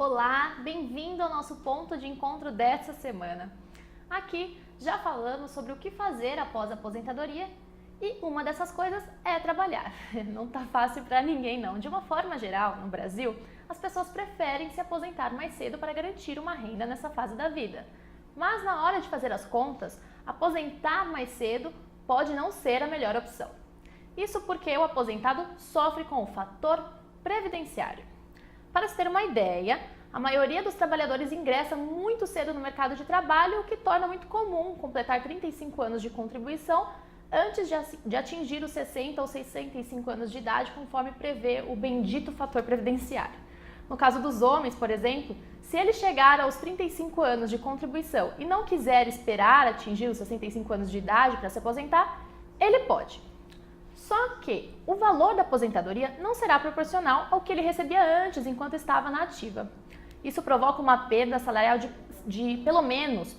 Olá, bem-vindo ao nosso ponto de encontro dessa semana. Aqui já falamos sobre o que fazer após a aposentadoria e uma dessas coisas é trabalhar. Não tá fácil para ninguém não. De uma forma geral, no Brasil, as pessoas preferem se aposentar mais cedo para garantir uma renda nessa fase da vida. Mas na hora de fazer as contas, aposentar mais cedo pode não ser a melhor opção. Isso porque o aposentado sofre com o fator previdenciário. Para se ter uma ideia, a maioria dos trabalhadores ingressa muito cedo no mercado de trabalho, o que torna muito comum completar 35 anos de contribuição antes de atingir os 60 ou 65 anos de idade, conforme prevê o bendito fator previdenciário. No caso dos homens, por exemplo, se ele chegar aos 35 anos de contribuição e não quiser esperar atingir os 65 anos de idade para se aposentar, ele pode. Só que o valor da aposentadoria não será proporcional ao que ele recebia antes, enquanto estava na ativa. Isso provoca uma perda salarial de pelo menos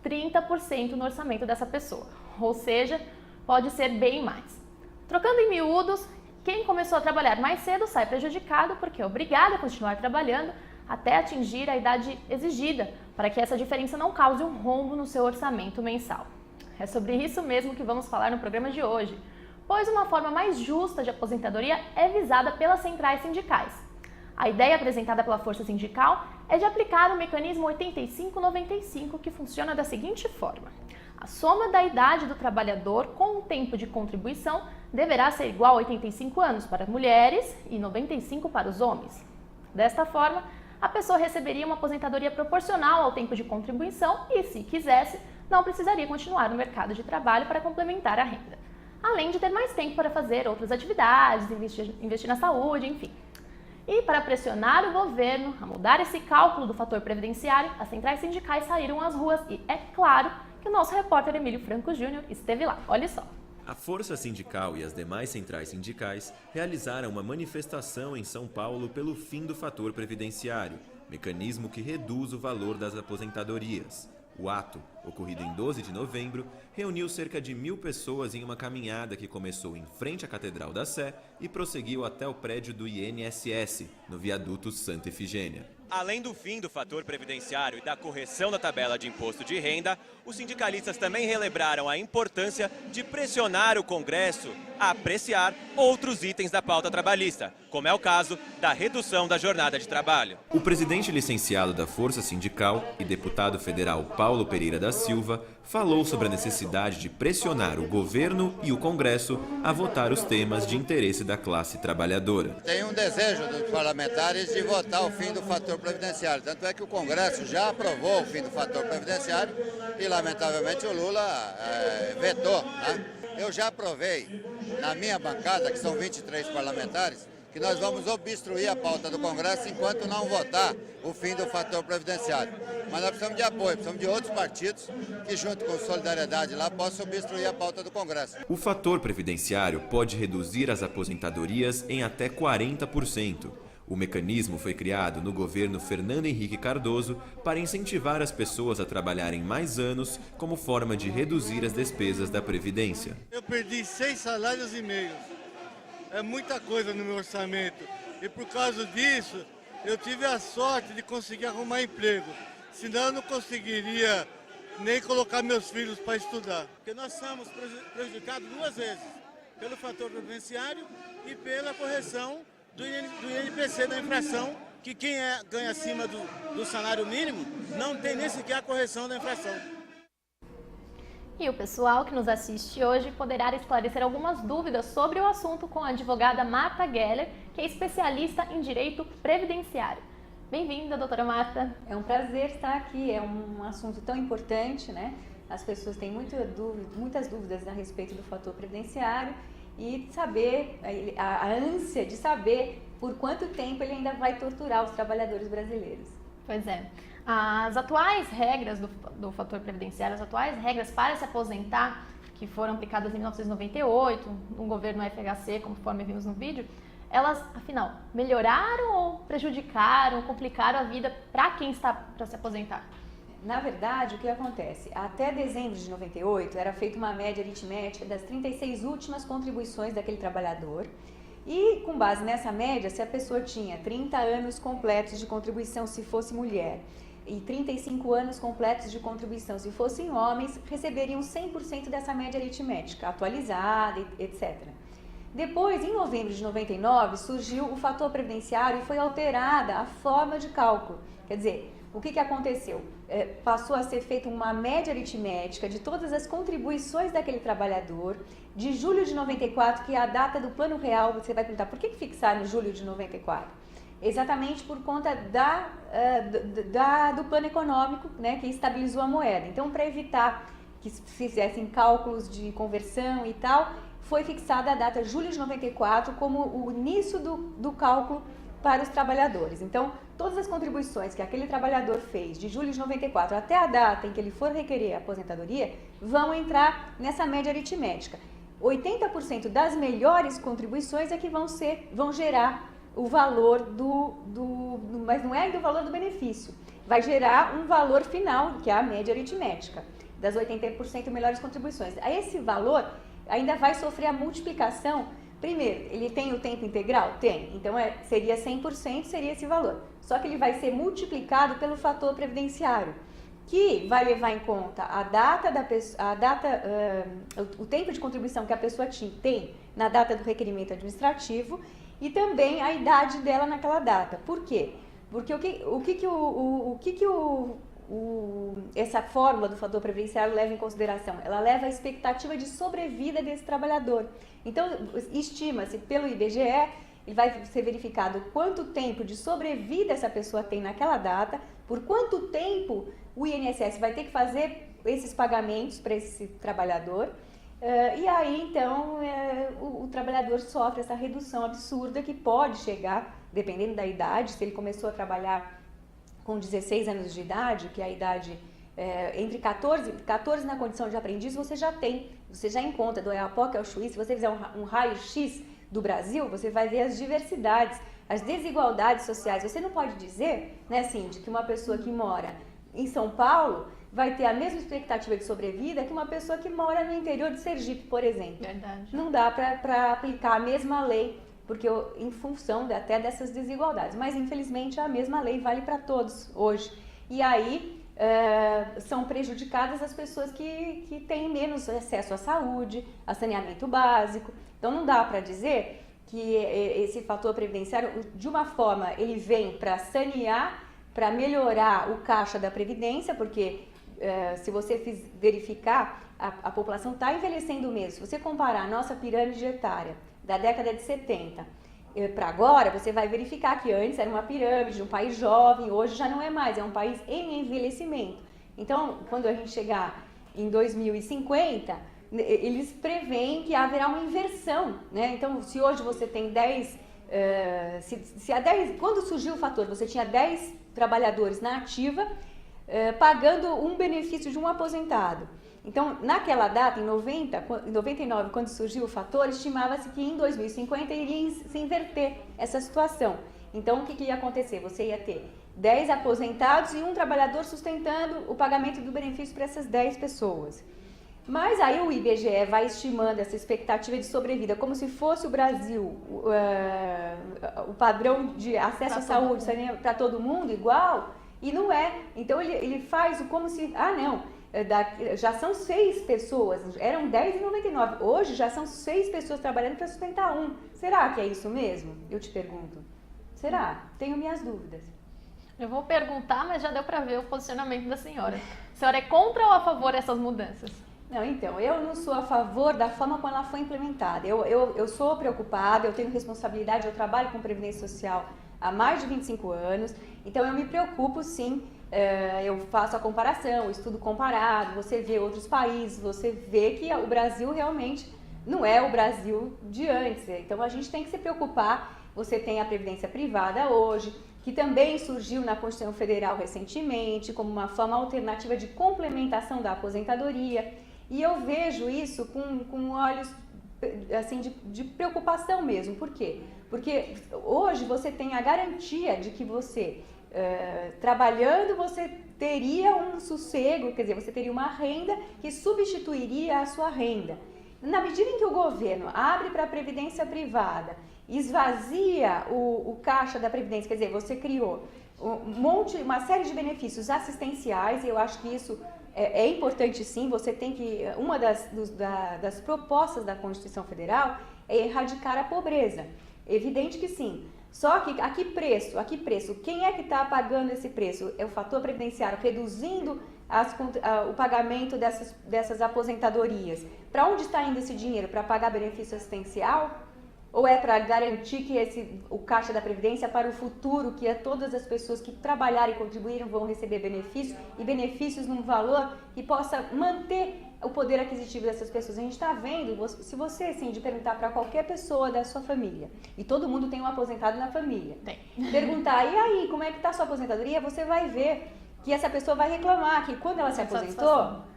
30% no orçamento dessa pessoa. Ou seja, pode ser bem mais. Trocando em miúdos, quem começou a trabalhar mais cedo sai prejudicado porque é obrigado a continuar trabalhando até atingir a idade exigida, para que essa diferença não cause um rombo no seu orçamento mensal. É sobre isso mesmo que vamos falar no programa de hoje, pois uma forma mais justa de aposentadoria é visada pelas centrais sindicais. A ideia apresentada pela Força Sindical é de aplicar o mecanismo 85-95, que funciona da seguinte forma: a soma da idade do trabalhador com o tempo de contribuição deverá ser igual a 85 anos para mulheres e 95 para os homens. Desta forma, a pessoa receberia uma aposentadoria proporcional ao tempo de contribuição e, se quisesse, não precisaria continuar no mercado de trabalho para complementar a renda, além de ter mais tempo para fazer outras atividades, investir na saúde, enfim. E para pressionar o governo a mudar esse cálculo do fator previdenciário, as centrais sindicais saíram às ruas e, é claro, que o nosso repórter Emílio Franco Júnior esteve lá. Olha só. A Força Sindical e as demais centrais sindicais realizaram uma manifestação em São Paulo pelo fim do fator previdenciário, mecanismo que reduz o valor das aposentadorias. O ato, ocorrido em 12 de novembro, reuniu cerca de 1.000 pessoas em uma caminhada que começou em frente à Catedral da Sé e prosseguiu até o prédio do INSS, no viaduto Santa Efigênia. Além do fim do fator previdenciário e da correção da tabela de imposto de renda, os sindicalistas também relembraram a importância de pressionar o Congresso a apreciar outros itens da pauta trabalhista, como é o caso da redução da jornada de trabalho. O presidente licenciado da Força Sindical e deputado federal Paulo Pereira da Silva falou sobre a necessidade de pressionar o governo e o Congresso a votar os temas de interesse da classe trabalhadora. Tem um desejo dos parlamentares de votar o fim do fator previdenciário, tanto é que o Congresso já aprovou o fim do fator previdenciário e, lamentavelmente, o Lula vetou, né? Eu já aprovei na minha bancada, que são 23 parlamentares, que nós vamos obstruir a pauta do Congresso enquanto não votar o fim do fator previdenciário. Mas nós precisamos de apoio, precisamos de outros partidos que, junto com Solidariedade lá, possam obstruir a pauta do Congresso. O fator previdenciário pode reduzir as aposentadorias em até 40%. O mecanismo foi criado no governo Fernando Henrique Cardoso para incentivar as pessoas a trabalharem mais anos como forma de reduzir as despesas da Previdência. Eu perdi 6 salários e meio. É muita coisa no meu orçamento. E por causa disso, eu tive a sorte de conseguir arrumar emprego. Senão eu não conseguiria nem colocar meus filhos para estudar. Porque nós somos prejudicados 2 vezes, pelo fator previdenciário e pela correção do INPC da inflação, que quem ganha acima do salário mínimo não tem nem sequer a correção da inflação. E o pessoal que nos assiste hoje poderá esclarecer algumas dúvidas sobre o assunto com a advogada Marta Geller, que é especialista em direito previdenciário. Bem-vinda, doutora Marta. É um prazer estar aqui, é um assunto tão importante, né? As pessoas têm muitas dúvidas a respeito do fator previdenciário e saber, a ânsia de saber por quanto tempo ele ainda vai torturar os trabalhadores brasileiros. Pois é. As atuais regras do fator previdenciário, as atuais regras para se aposentar, que foram aplicadas em 1998, no governo FHC, conforme vimos no vídeo, elas, afinal, melhoraram ou prejudicaram, complicaram a vida para quem está para se aposentar? Na verdade, o que acontece? Até dezembro de 98, era feita uma média aritmética das 36 últimas contribuições daquele trabalhador E com base nessa média, se a pessoa tinha 30 anos completos de contribuição se fosse mulher e 35 anos completos de contribuição se fossem homens, receberiam 100% dessa média aritmética, atualizada, etc. Depois, em novembro de 99, surgiu o fator previdenciário e foi alterada a forma de cálculo. Quer dizer, o que aconteceu? Passou a ser feita uma média aritmética de todas as contribuições daquele trabalhador de julho de 94, que é a data do Plano Real. Você vai perguntar, por que fixaram julho de 94? Exatamente por conta do plano econômico, né, que estabilizou a moeda. Então, para evitar que se fizessem cálculos de conversão e tal, foi fixada a data julho de 94 como o início do cálculo para os trabalhadores. Então, todas as contribuições que aquele trabalhador fez de julho de 94 até a data em que ele for requerer a aposentadoria, vão entrar nessa média aritmética. 80% das melhores contribuições é que vão gerar o valor mas não é ainda o valor do benefício, vai gerar um valor final, que é a média aritmética, das 80% melhores contribuições. Esse valor ainda vai sofrer a multiplicação. Primeiro, ele tem o tempo integral? Tem. Então, seria 100%, seria esse valor. Só que ele vai ser multiplicado pelo fator previdenciário, que vai levar em conta o tempo de contribuição que a pessoa tem na data do requerimento administrativo e também a idade dela naquela data. Por quê? Porque essa fórmula do fator previdenciário leva em consideração? Ela leva a expectativa de sobrevida desse trabalhador. Então, estima-se pelo IBGE, ele vai ser verificado quanto tempo de sobrevida essa pessoa tem naquela data, por quanto tempo o INSS vai ter que fazer esses pagamentos para esse trabalhador, e aí, então, o trabalhador sofre essa redução absurda que pode chegar, dependendo da idade, se ele começou a trabalhar com 16 anos de idade, que é a idade entre 14 na condição de aprendiz, você já encontra do EAPOC ao Chuí. Se você fizer um raio-x do Brasil, você vai ver as diversidades, as desigualdades sociais. Você não pode dizer, né, Cindy, que uma pessoa que mora em São Paulo vai ter a mesma expectativa de sobrevida que uma pessoa que mora no interior de Sergipe, por exemplo. Verdade. Não dá para aplicar a mesma lei, porque em função até dessas desigualdades. Mas, infelizmente, a mesma lei vale para todos hoje. E aí são prejudicadas as pessoas que têm menos acesso à saúde, a saneamento básico. Então, não dá para dizer que esse fator previdenciário, de uma forma, ele vem para sanear, para melhorar o caixa da Previdência, porque se você verificar, a população está envelhecendo mesmo. Se você comparar a nossa pirâmide etária da década de 70 para agora, você vai verificar que antes era uma pirâmide de um país jovem, hoje já não é mais, é um país em envelhecimento. Então, quando a gente chegar em 2050, eles preveem que haverá uma inversão, né? Então, se hoje você tem 10, quando surgiu o fator, você tinha 10 trabalhadores na ativa, pagando um benefício de um aposentado. Então, naquela data, em 99, quando surgiu o fator, estimava-se que em 2050 iria se inverter essa situação. Então, o que ia acontecer? Você ia ter 10 aposentados e um trabalhador sustentando o pagamento do benefício para essas 10 pessoas. Mas aí o IBGE vai estimando essa expectativa de sobrevida como se fosse o Brasil, o padrão de acesso à saúde para todo mundo igual, e não é. Então, ele faz como se, já são 6 pessoas, eram 10 em 99, hoje já são 6 pessoas trabalhando para sustentar um. Será que é isso mesmo? Eu te pergunto. Será? Tenho minhas dúvidas. Eu vou perguntar, mas já deu para ver o posicionamento da senhora. A senhora é contra ou a favor dessas mudanças? Não, então, eu não sou a favor da forma como ela foi implementada. Eu sou preocupada, eu tenho responsabilidade, eu trabalho com Previdência Social há mais de 25 anos, então eu me preocupo sim. Eu faço a comparação, o estudo comparado, você vê outros países, você vê que o Brasil realmente não é o Brasil de antes. Então a gente tem que se preocupar. Você tem a previdência privada hoje, que também surgiu na Constituição Federal recentemente, como uma forma alternativa de complementação da aposentadoria. E eu vejo isso com olhos assim, de preocupação mesmo. Por quê? Porque hoje você tem a garantia de que você, trabalhando, você teria um sossego, quer dizer, você teria uma renda que substituiria a sua renda. Na medida em que o governo abre para a previdência privada, esvazia o caixa da previdência, quer dizer, você criou uma série de benefícios assistenciais, e eu acho que isso é importante sim, você tem que, uma das propostas da Constituição Federal é erradicar a pobreza, evidente que sim, só que a que preço, quem é que está pagando esse preço? É o fator previdenciário, reduzindo o pagamento dessas aposentadorias. Para onde está indo esse dinheiro? Para pagar benefício assistencial? Ou é para garantir que o caixa da Previdência para o futuro, que todas as pessoas que trabalharem e contribuíram vão receber benefícios, e benefícios num valor que possa manter o poder aquisitivo dessas pessoas? A gente está vendo, se você, assim, de perguntar para qualquer pessoa da sua família, e todo mundo tem um aposentado na família, perguntar, e aí, como é que está a sua aposentadoria? Você vai ver que essa pessoa vai reclamar que quando ela se aposentou,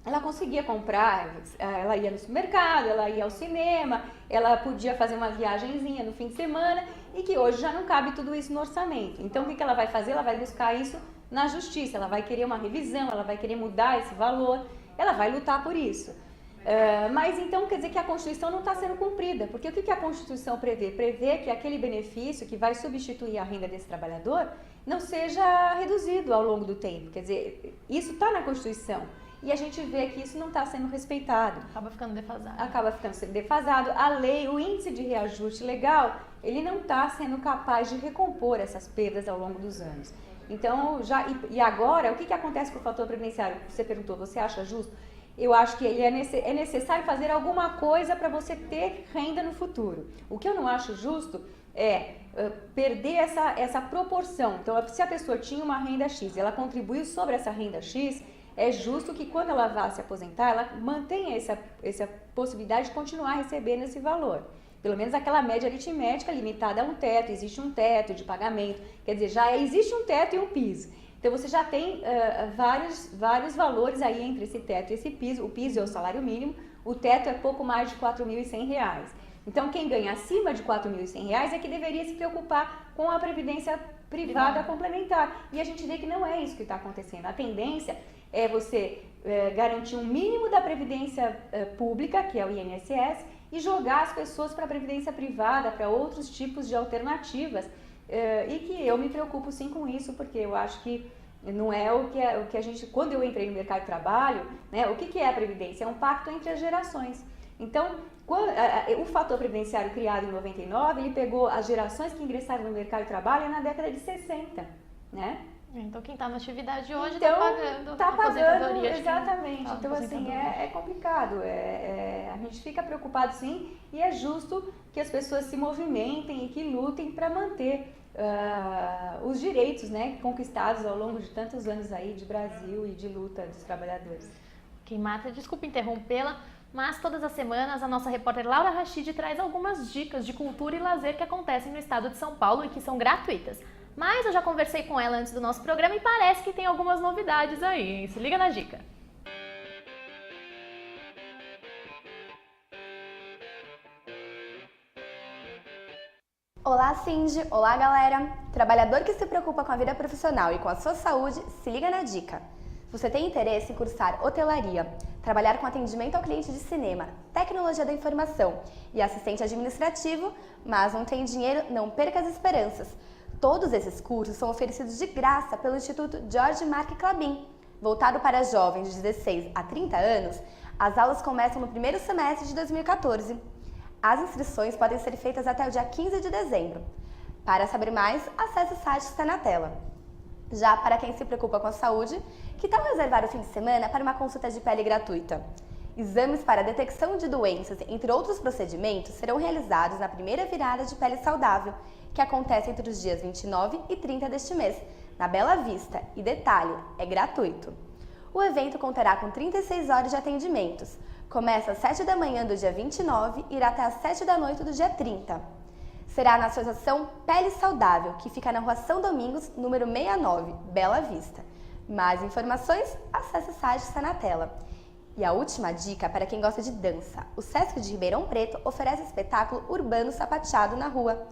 ela conseguia comprar, ela ia no supermercado, ela ia ao cinema, ela podia fazer uma viagenzinha no fim de semana, e que hoje já não cabe tudo isso no orçamento. Então, o que ela vai fazer? Ela vai buscar isso na justiça, ela vai querer uma revisão, ela vai querer mudar esse valor, ela vai lutar por isso. Mas então quer dizer que a Constituição não está sendo cumprida, porque o que a Constituição prevê? Prevê que aquele benefício que vai substituir a renda desse trabalhador não seja reduzido ao longo do tempo. Quer dizer, isso está na Constituição. E a gente vê que isso não está sendo respeitado. Acaba ficando defasado. Acaba ficando defasado. A lei, o índice de reajuste legal, ele não está sendo capaz de recompor essas perdas ao longo dos anos. Então, e agora, o que acontece com o fator previdenciário? Você perguntou, você acha justo? Eu acho que ele é necessário fazer alguma coisa para você ter renda no futuro. O que eu não acho justo é perder essa proporção. Então, se a pessoa tinha uma renda X e ela contribuiu sobre essa renda X, é justo que quando ela vá se aposentar, ela mantenha essa possibilidade de continuar recebendo esse valor. Pelo menos aquela média aritmética limitada a um teto, existe um teto de pagamento, quer dizer, já existe um teto e um piso. Então você já tem vários valores aí entre esse teto e esse piso. O piso é o salário mínimo, o teto é pouco mais de R$ 4.100. Então quem ganha acima de R$ 4.100 é que deveria se preocupar com a previdência privada complementar. E a gente vê que não é isso que está acontecendo. A tendência é você garantir um mínimo da previdência pública, que é o INSS, e jogar as pessoas para a previdência privada, para outros tipos de alternativas, e que eu me preocupo sim com isso, porque eu acho que não é o que a gente, quando eu entrei no mercado de trabalho, né, o que é a previdência? É um pacto entre as gerações. Então, o fator previdenciário criado em 99, ele pegou as gerações que ingressaram no mercado de trabalho na década de 60, né? Então quem está na atividade hoje está pagando, exatamente. Tá, então assim, é complicado, a gente fica preocupado sim, e é justo que as pessoas se movimentem e que lutem para manter os direitos, né, conquistados ao longo de tantos anos aí de Brasil e de luta dos trabalhadores. Marta, desculpa interrompê-la, mas todas as semanas a nossa repórter Laura Rachid traz algumas dicas de cultura e lazer que acontecem no estado de São Paulo e que são gratuitas. Mas eu já conversei com ela antes do nosso programa e parece que tem algumas novidades aí, hein? Se liga na dica. Olá, Cindy! Olá, galera! Trabalhador que se preocupa com a vida profissional e com a sua saúde, se liga na dica. Se você tem interesse em cursar hotelaria, trabalhar com atendimento ao cliente de cinema, tecnologia da informação e assistente administrativo, mas não tem dinheiro, não perca as esperanças. Todos esses cursos são oferecidos de graça pelo Instituto George Mark Clabin. Voltado para jovens de 16 a 30 anos, as aulas começam no primeiro semestre de 2014. As inscrições podem ser feitas até o dia 15 de dezembro. Para saber mais, acesse o site que está na tela. Já para quem se preocupa com a saúde, que tal reservar o fim de semana para uma consulta de pele gratuita? Exames para detecção de doenças, entre outros procedimentos, serão realizados na primeira virada de pele saudável, que acontece entre os dias 29 e 30 deste mês, na Bela Vista. E detalhe, é gratuito. O evento contará com 36 horas de atendimentos. Começa às 7 da manhã do dia 29 e irá até às 7 da noite do dia 30. Será na Associação Pele Saudável, que fica na Rua São Domingos, número 69, Bela Vista. Mais informações, acesse o site que está na tela. E a última dica para quem gosta de dança. O Sesc de Ribeirão Preto oferece espetáculo urbano sapateado na rua.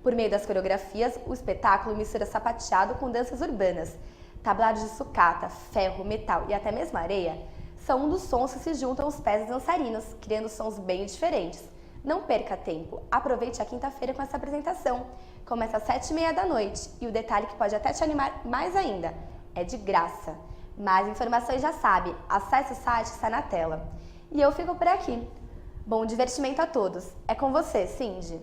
Por meio das coreografias, o espetáculo mistura sapateado com danças urbanas. Tablados de sucata, ferro, metal e até mesmo areia são um dos sons que se juntam aos pés dos dançarinos, criando sons bem diferentes. Não perca tempo, aproveite a quinta-feira com essa apresentação. Começa às 7h30 da noite e o detalhe que pode até te animar mais ainda, é de graça. Mais informações já sabe, acesse o site que está na tela. E eu fico por aqui. Bom divertimento a todos. É com você, Cindy.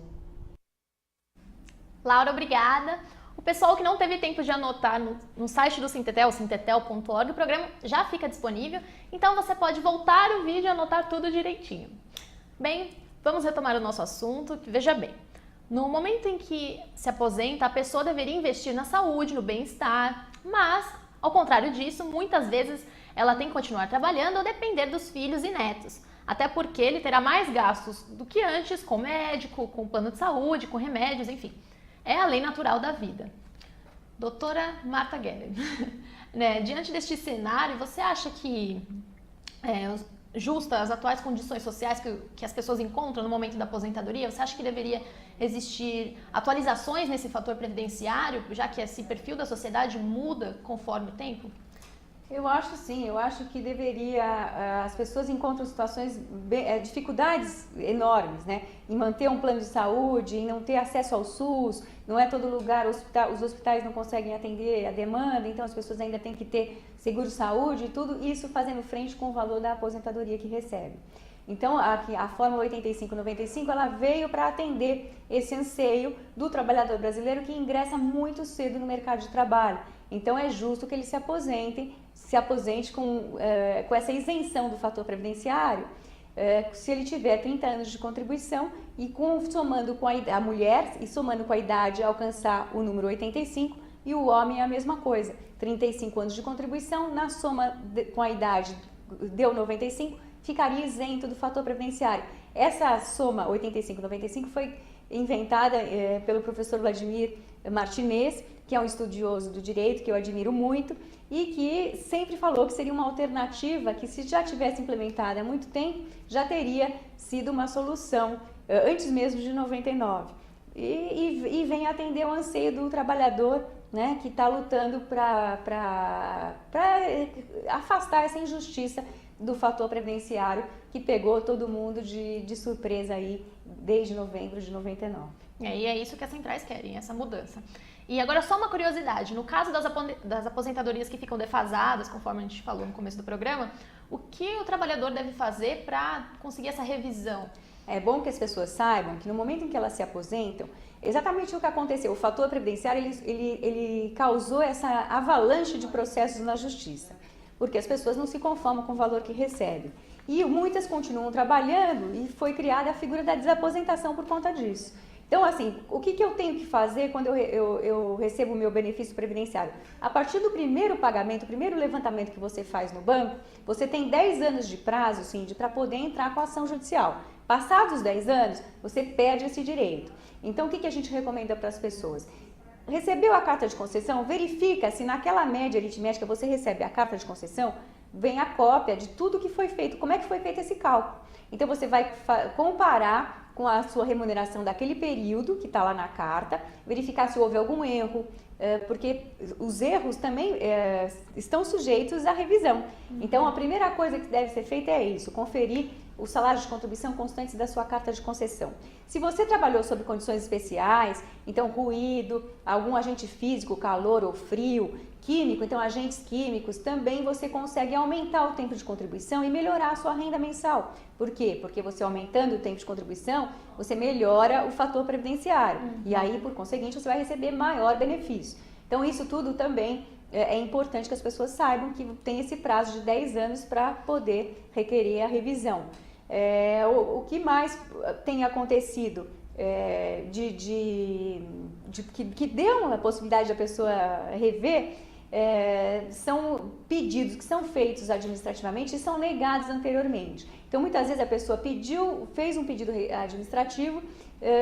Laura, obrigada. O pessoal que não teve tempo de anotar no site do Sintetel, sintetel.org, o programa já fica disponível, então você pode voltar o vídeo e anotar tudo direitinho. Bem, vamos retomar o nosso assunto. Veja bem, no momento em que se aposenta, a pessoa deveria investir na saúde, no bem-estar, mas, ao contrário disso, muitas vezes ela tem que continuar trabalhando ou depender dos filhos e netos, até porque ele terá mais gastos do que antes com médico, com plano de saúde, com remédios, enfim. É a lei natural da vida. Doutora Marta Geller, né, diante deste cenário, você acha que justa as atuais condições sociais que as pessoas encontram no momento da aposentadoria? Você acha que deveria existir atualizações nesse fator previdenciário, já que esse perfil da sociedade muda conforme o tempo? Eu acho sim, eu acho que deveria, as pessoas encontram situações, dificuldades enormes, né, em manter um plano de saúde, em não ter acesso ao SUS, não é todo lugar, os hospitais não conseguem atender a demanda, então as pessoas ainda têm que ter seguro de saúde e tudo isso fazendo frente com o valor da aposentadoria que recebe. Então, a Fórmula 8595, ela veio para atender esse anseio do trabalhador brasileiro que ingressa muito cedo no mercado de trabalho. Então, é justo que ele se aposente com essa isenção do fator previdenciário, se ele tiver 30 anos de contribuição e somando com a mulher e somando com a idade alcançar o número 85, e o homem é a mesma coisa, 35 anos de contribuição, na soma com a idade deu 95, ficaria isento do fator previdenciário. Essa soma 85-95 foi inventada pelo professor Vladimir Martinez, que é um estudioso do direito que eu admiro muito e que sempre falou que seria uma alternativa que, se já tivesse implementada há muito tempo, já teria sido uma solução antes mesmo de 99. E vem atender o anseio do trabalhador, né, que está lutando para afastar essa injustiça do fator previdenciário que pegou todo mundo de surpresa aí desde novembro de 99. E é isso que as centrais querem, essa mudança. E agora só uma curiosidade, no caso das aposentadorias que ficam defasadas, conforme a gente falou no começo do programa, o que o trabalhador deve fazer para conseguir essa revisão? É bom que as pessoas saibam que no momento em que elas se aposentam, exatamente o que aconteceu, o fator previdenciário ele causou essa avalanche de processos na justiça, porque as pessoas não se conformam com o valor que recebem. E muitas continuam trabalhando e foi criada a figura da desaposentação por conta disso. Então, assim, o que eu tenho que fazer quando eu recebo o meu benefício previdenciário? A partir do primeiro pagamento, o primeiro levantamento que você faz no banco, você tem 10 anos de prazo, Cindy, para poder entrar com a ação judicial. Passados os 10 anos, você perde esse direito. Então, o que a gente recomenda para as pessoas? Recebeu a carta de concessão, verifica se naquela média aritmética você recebe a carta de concessão, vem a cópia de tudo que foi feito, como é que foi feito esse cálculo. Então, você vai comparar com a sua remuneração daquele período que está lá na carta, verificar se houve algum erro, porque os erros também estão sujeitos à revisão. Então, a primeira coisa que deve ser feita é isso, conferir os salários de contribuição constantes da sua carta de concessão. Se você trabalhou sob condições especiais, então ruído, algum agente físico, calor ou frio, químico, então agentes químicos, também você consegue aumentar o tempo de contribuição e melhorar a sua renda mensal. Por quê? Porque você aumentando o tempo de contribuição, você melhora o fator previdenciário. E aí, por conseguinte, você vai receber maior benefício. Então, isso tudo também é importante que as pessoas saibam que tem esse prazo de 10 anos para poder requerer a revisão. O que mais tem acontecido que deu a possibilidade da pessoa rever são pedidos que são feitos administrativamente e são negados anteriormente. Então, muitas vezes a pessoa fez um pedido administrativo,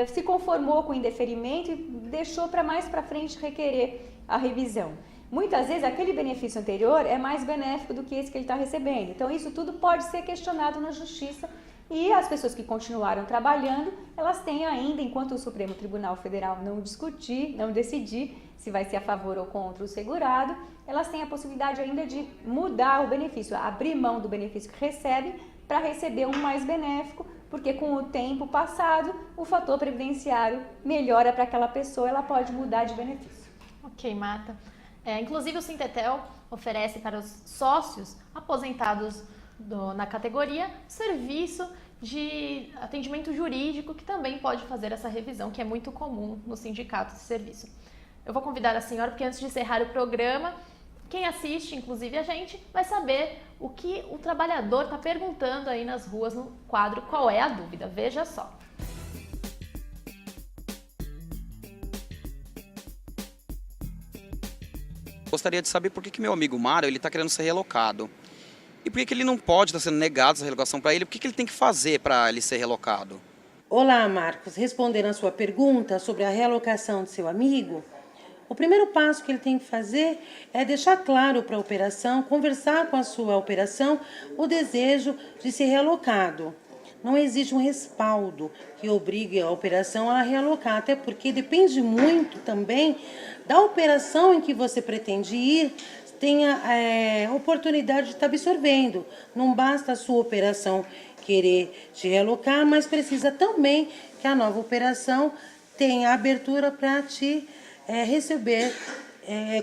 se conformou com o indeferimento e deixou para mais para frente requerer a revisão. Muitas vezes aquele benefício anterior é mais benéfico do que esse que ele está recebendo. Então, isso tudo pode ser questionado na justiça E as pessoas que continuaram trabalhando, elas têm ainda, enquanto o Supremo Tribunal Federal não decidir se vai ser a favor ou contra o segurado, elas têm a possibilidade ainda de mudar o benefício, abrir mão do benefício que recebem para receber um mais benéfico, porque com o tempo passado, o fator previdenciário melhora para aquela pessoa, ela pode mudar de benefício. Ok, Marta. Inclusive o Sintetel oferece para os sócios aposentados na categoria serviço de atendimento jurídico, que também pode fazer essa revisão, que é muito comum no sindicato de serviço. Eu vou convidar a senhora, porque antes de encerrar o programa, quem assiste, inclusive a gente, vai saber o que o trabalhador está perguntando aí nas ruas no quadro Qual é a Dúvida? Veja só. Gostaria de saber por que meu amigo Mário está querendo ser relocado. E por que ele não pode estar sendo negado essa relocação para ele? O que ele tem que fazer para ele ser relocado? Olá, Marcos. Respondendo a sua pergunta sobre a realocação de seu amigo, o primeiro passo que ele tem que fazer é deixar claro para a operação, conversar com a sua operação o desejo de ser relocado. Não existe um respaldo que obrigue a operação a realocar, até porque depende muito também da operação em que você pretende ir, tenha a oportunidade de estar absorvendo. Não basta a sua operação querer te realocar, mas precisa também que a nova operação tenha abertura para te receber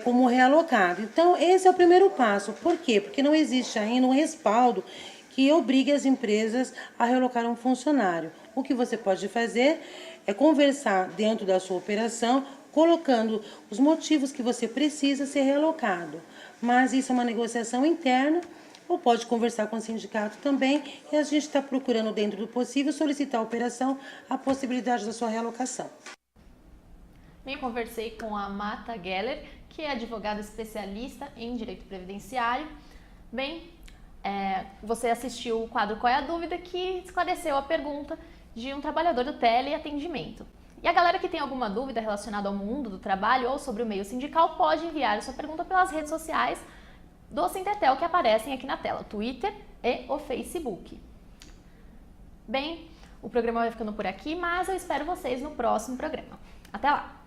como realocado. Então, esse é o primeiro passo. Por quê? Porque não existe ainda um respaldo que obrigue as empresas a realocar um funcionário. O que você pode fazer é conversar dentro da sua operação, colocando os motivos que você precisa ser realocado. Mas isso é uma negociação interna, ou pode conversar com o sindicato também, e a gente está procurando, dentro do possível, solicitar à operação a possibilidade da sua realocação. Eu conversei com a Marta Geller, que é advogada especialista em direito previdenciário. Bem, você assistiu o quadro Qual é a Dúvida, que esclareceu a pergunta de um trabalhador do teleatendimento. E a galera que tem alguma dúvida relacionada ao mundo do trabalho ou sobre o meio sindical pode enviar a sua pergunta pelas redes sociais do Sintetel que aparecem aqui na tela, o Twitter e o Facebook. Bem, o programa vai ficando por aqui, mas eu espero vocês no próximo programa. Até lá!